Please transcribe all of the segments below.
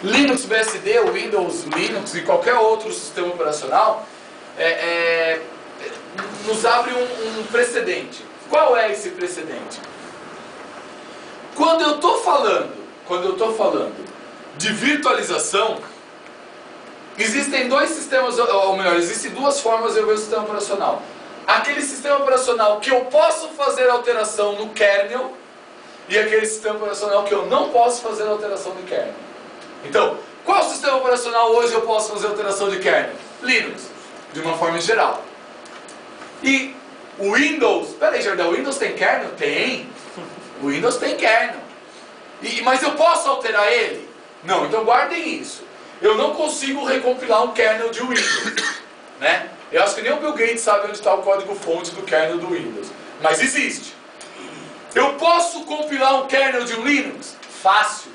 Linux, BSD, Windows, Linux e qualquer outro sistema operacional nos abre um precedente. Qual é esse precedente? Quando eu estou falando de virtualização, existem dois sistemas, ou melhor, existem duas formas de eu ver o sistema operacional. Aquele sistema operacional que eu posso fazer alteração no kernel e aquele sistema operacional que eu não posso fazer alteração no kernel. Então, qual sistema operacional hoje eu posso fazer alteração de kernel? Linux, de uma forma geral. E o Windows, peraí, Jardel, o Windows tem kernel? Tem. O Windows tem kernel. Mas eu posso alterar ele? Não, então guardem isso. Eu não consigo recompilar um kernel de Windows, né? Eu acho que nem o Bill Gates sabe onde está o código-fonte do kernel do Windows. Mas existe. Eu posso compilar um kernel de um Linux? Fácil.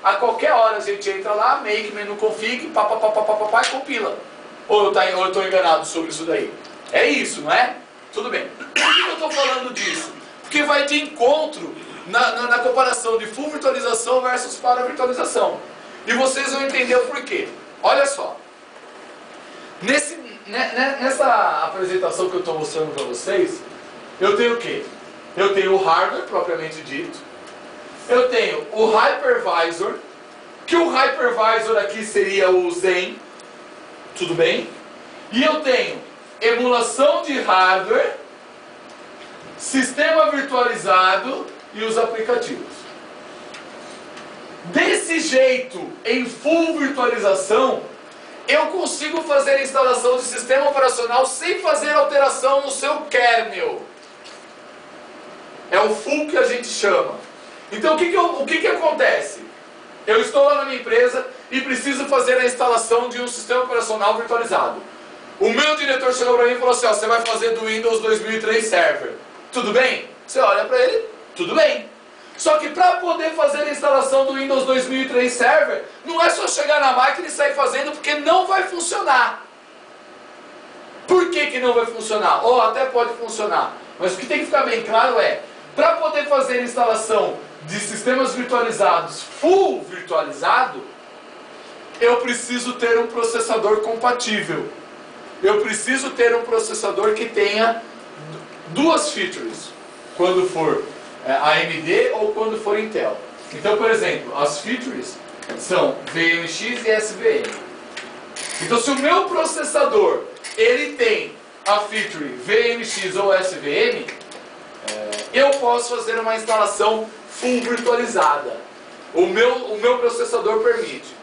A qualquer hora a gente entra lá, make, menu config, papapá, e compila. Ou eu estou enganado sobre isso daí? É isso, não é? Tudo bem. Por que eu estou falando disso? Porque vai de encontro na comparação de full virtualização versus para-virtualização. E vocês vão entender o porquê. Olha só. Nessa apresentação que eu estou mostrando para vocês, eu tenho o quê? Eu tenho o hardware, propriamente dito. Eu tenho o hypervisor, que o hypervisor aqui seria o Zen. Tudo bem? E eu tenho emulação de hardware, sistema virtualizado e os aplicativos. Desse jeito, em full virtualização, eu consigo fazer a instalação de sistema operacional sem fazer alteração no seu kernel. É o full que a gente chama. Então o que acontece? Eu estou lá na minha empresa e preciso fazer a instalação de um sistema operacional virtualizado. O meu diretor chegou para mim e falou assim, ó, você vai fazer do Windows 2003 Server. Tudo bem? Você olha para ele, tudo bem. Só que para poder fazer a instalação do Windows 2003 Server, não é só chegar na máquina e sair fazendo, porque não vai funcionar. Por que não vai funcionar? Ou até pode funcionar. Mas o que tem que ficar bem claro é, para poder fazer a instalação de sistemas virtualizados, full virtualizado, eu preciso ter um processador compatível. Eu preciso ter um processador que tenha duas features, quando for AMD ou quando for Intel. Então, por exemplo, as features são VMX e SVM. Então, se o meu processador ele tem a feature VMX ou SVM, eu posso fazer uma instalação full virtualizada. O meu processador permite.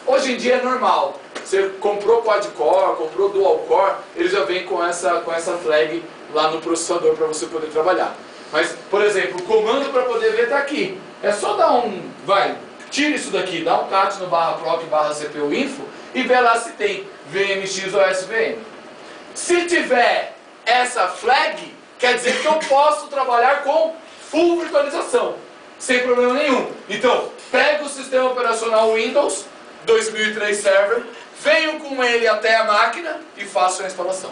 Hoje em dia é normal. Você comprou quad-core, comprou dual-core, ele já vem com essa flag lá no processador para você poder trabalhar. Mas, por exemplo, o comando para poder ver está aqui. É só dar tira isso daqui, dá um cat no /proc/cpu info e vê lá se tem VMX ou SVM. Se tiver essa flag, quer dizer que eu posso trabalhar com full virtualização, sem problema nenhum. Então, pego o sistema operacional Windows 2003 Server, venho com ele até a máquina e faço a instalação,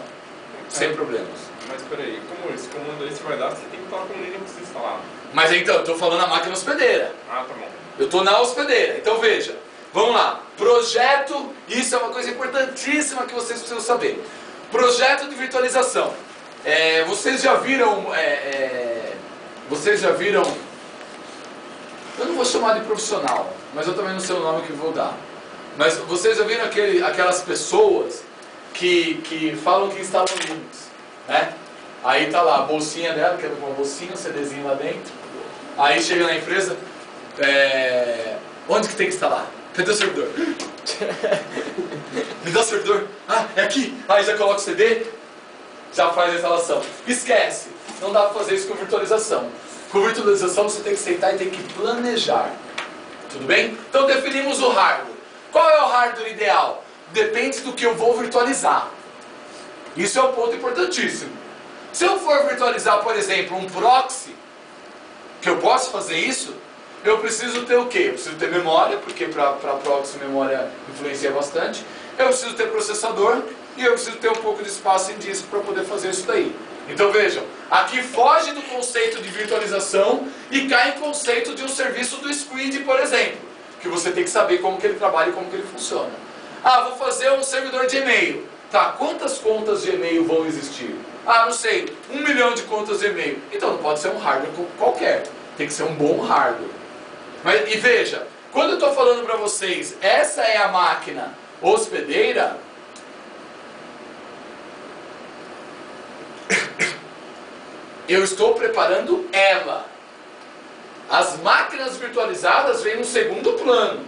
sem problemas. Mas peraí, como esse comando aí você vai dar, você tem que estar com o Linux instalado. Mas então, eu estou falando na máquina hospedeira. Ah, tá bom. Eu estou na hospedeira. Então veja, vamos lá. Projeto, isso é uma coisa importantíssima que vocês precisam saber. Projeto de virtualização. Vocês já viram... Eu não vou chamar de profissional, mas eu também não sei o nome que vou dar. Mas vocês já viram aquelas pessoas que falam que instalam Linux, né? Aí tá lá a bolsinha dela, que é uma bolsinha, um CDzinho lá dentro. Aí chega na empresa, onde que tem que instalar? Cadê o servidor? Me dá o servidor. Ah, é aqui. Aí já coloca o CD, já faz a instalação. Esquece, não dá para fazer isso com virtualização. Com virtualização você tem que sentar e tem que planejar. Tudo bem? Então definimos o hardware. Qual é o hardware ideal? Depende do que eu vou virtualizar. Isso é um ponto importantíssimo. Se eu for virtualizar, por exemplo, um proxy, que eu posso fazer isso, eu preciso ter o quê? Eu preciso ter memória, porque para proxy memória influencia bastante. Eu preciso ter processador e eu preciso ter um pouco de espaço em disco para poder fazer isso daí. Então vejam, aqui foge do conceito de virtualização e cai em conceito de um serviço do Squid, por exemplo. que você tem que saber como que ele trabalha e como que ele funciona. Ah, vou fazer um servidor de e-mail. Tá, quantas contas de e-mail vão existir? Ah, não sei, 1 milhão de contas de e-mail. Então não pode ser um hardware qualquer, tem que ser um bom hardware. E veja, quando eu estou falando para vocês, essa é a máquina hospedeira, eu estou preparando ela. As máquinas virtualizadas vêm no segundo plano.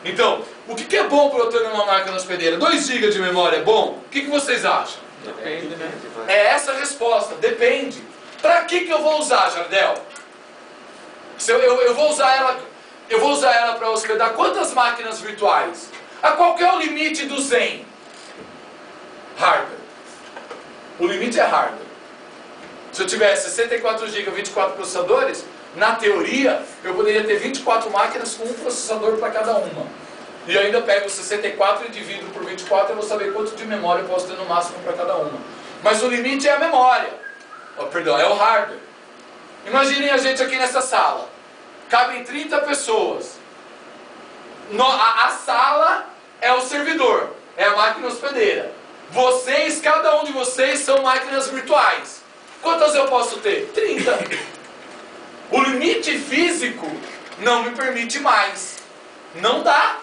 Então, o que é bom para eu ter numa máquina hospedeira? 2 GB de memória é bom? O que vocês acham? Depende, né? É essa a resposta, depende. Para que eu vou usar, Jardel? Se eu vou usar ela para hospedar quantas máquinas virtuais? Qual que é o limite do Zen? Hardware. O limite é hardware. Se eu tivesse 64 GB, 24 processadores, na teoria, eu poderia ter 24 máquinas com um processador para cada uma. E ainda pego 64 e divido por 24, eu vou saber quanto de memória eu posso ter no máximo para cada uma. Mas o limite é a memória. Perdão, é o hardware. Imaginem a gente aqui nessa sala. Cabem 30 pessoas. A sala é o servidor, é a máquina hospedeira. Vocês, cada um de vocês são máquinas virtuais. Quantas eu posso ter? 30. O limite físico não me permite mais. Não dá.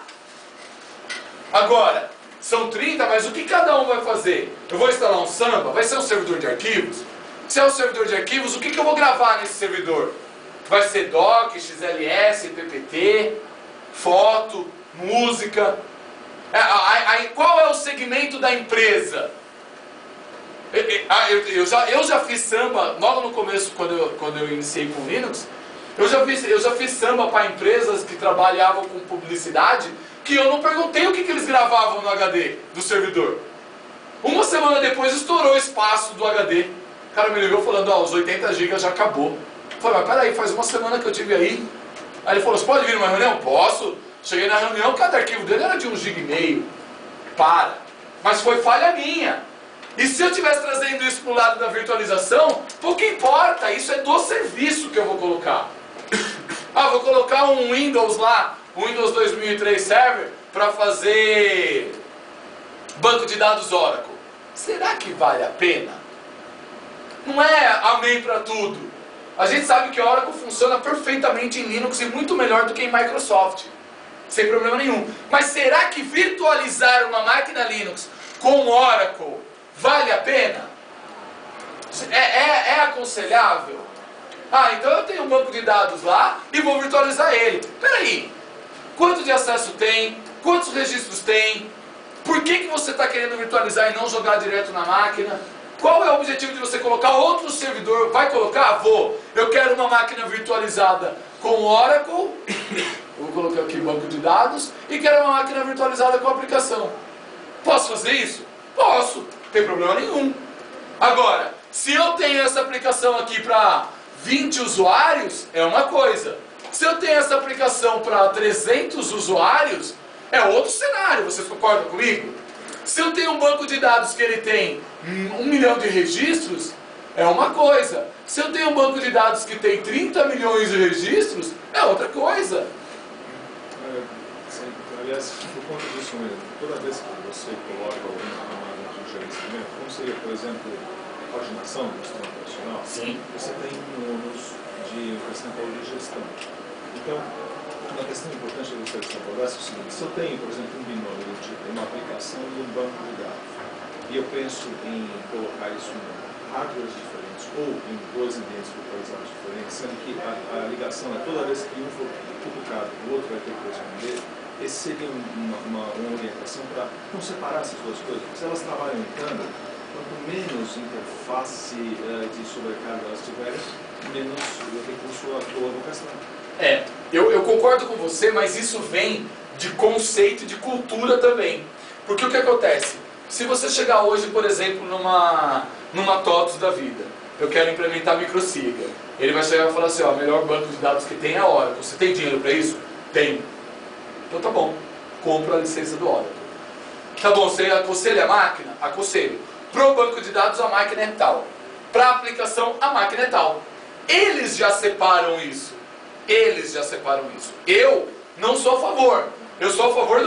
Agora, são 30, mas o que cada um vai fazer? Eu vou instalar um Samba? Vai ser um servidor de arquivos? Se é um servidor de arquivos, o que eu vou gravar nesse servidor? Vai ser doc, XLS, PPT, foto, música. Qual é o segmento da empresa? Eu já fiz Samba, logo no começo, quando eu iniciei com Linux, eu já fiz Samba para empresas que trabalhavam com publicidade, que eu não perguntei o que eles gravavam no HD do servidor. Uma semana depois estourou o espaço do HD. O cara me ligou falando, os 80 GB já acabou. Eu falei, mas peraí, faz uma semana que eu tive aí. Aí ele falou, você pode vir numa reunião? Posso. Cheguei na reunião, cada arquivo dele era de 1,5 GB. Para. Mas foi falha minha. E se eu estivesse trazendo isso para o lado da virtualização, pouco importa, isso é do serviço que eu vou colocar. Vou colocar um Windows lá, um Windows 2003 Server, para fazer banco de dados Oracle. Será que vale a pena? Não é amém para tudo. A gente sabe que Oracle funciona perfeitamente em Linux e muito melhor do que em Microsoft. Sem problema nenhum. Mas será que virtualizar uma máquina Linux com Oracle vale a pena? É aconselhável? Então eu tenho um banco de dados lá e vou virtualizar ele. Peraí, quanto de acesso tem? Quantos registros tem? Por que você está querendo virtualizar e não jogar direto na máquina? Qual é o objetivo de você colocar outro servidor? Vai colocar? Vou. Eu quero uma máquina virtualizada com Oracle, eu vou colocar aqui banco de dados, e quero uma máquina virtualizada com aplicação. Posso fazer isso? Posso, não tem problema nenhum. Agora, se eu tenho essa aplicação aqui para 20 usuários, é uma coisa. Se eu tenho essa aplicação para 300 usuários, é outro cenário, vocês concordam comigo? Se eu tenho um banco de dados que ele tem 1 milhão de registros, é uma coisa. Se eu tenho um banco de dados que tem 30 milhões de registros, é outra coisa. Aliás, por conta disso mesmo, toda vez que você coloca alguma camada de gerenciamento, como seria, por exemplo, a paginação do sistema operacional, sim, você tem um ônus de percentual de gestão. Então, uma questão importante que eu gostaria de abordar é o seguinte: se eu tenho, por exemplo, um binômio do tipo uma aplicação e um banco de dados, e eu penso em colocar isso em hardwares diferentes ou em 2 ambientes virtualizados diferentes, sendo que a ligação é toda vez que um for publicado, o outro vai ter que responder, esse seria uma orientação para não separar essas duas coisas, porque se elas trabalham em tandem, quanto menos interface de sobrecarga elas tiverem, menos recurso à tua vocação. Eu concordo com você, mas isso vem de conceito e de cultura também. Porque o que acontece? Se você chegar hoje, por exemplo, numa TOTOS da vida, eu quero implementar microsiga, ele vai chegar e falar assim, melhor banco de dados que tem é a Oracle. Você tem dinheiro para isso? Tenho. Então tá bom, compra a licença do Oracle. Tá bom, você aconselha a máquina? Aconselho. Pro banco de dados a máquina é tal. Para a aplicação a máquina é tal. Eles já separam isso. Eu Não sou a favor. Eu sou a favor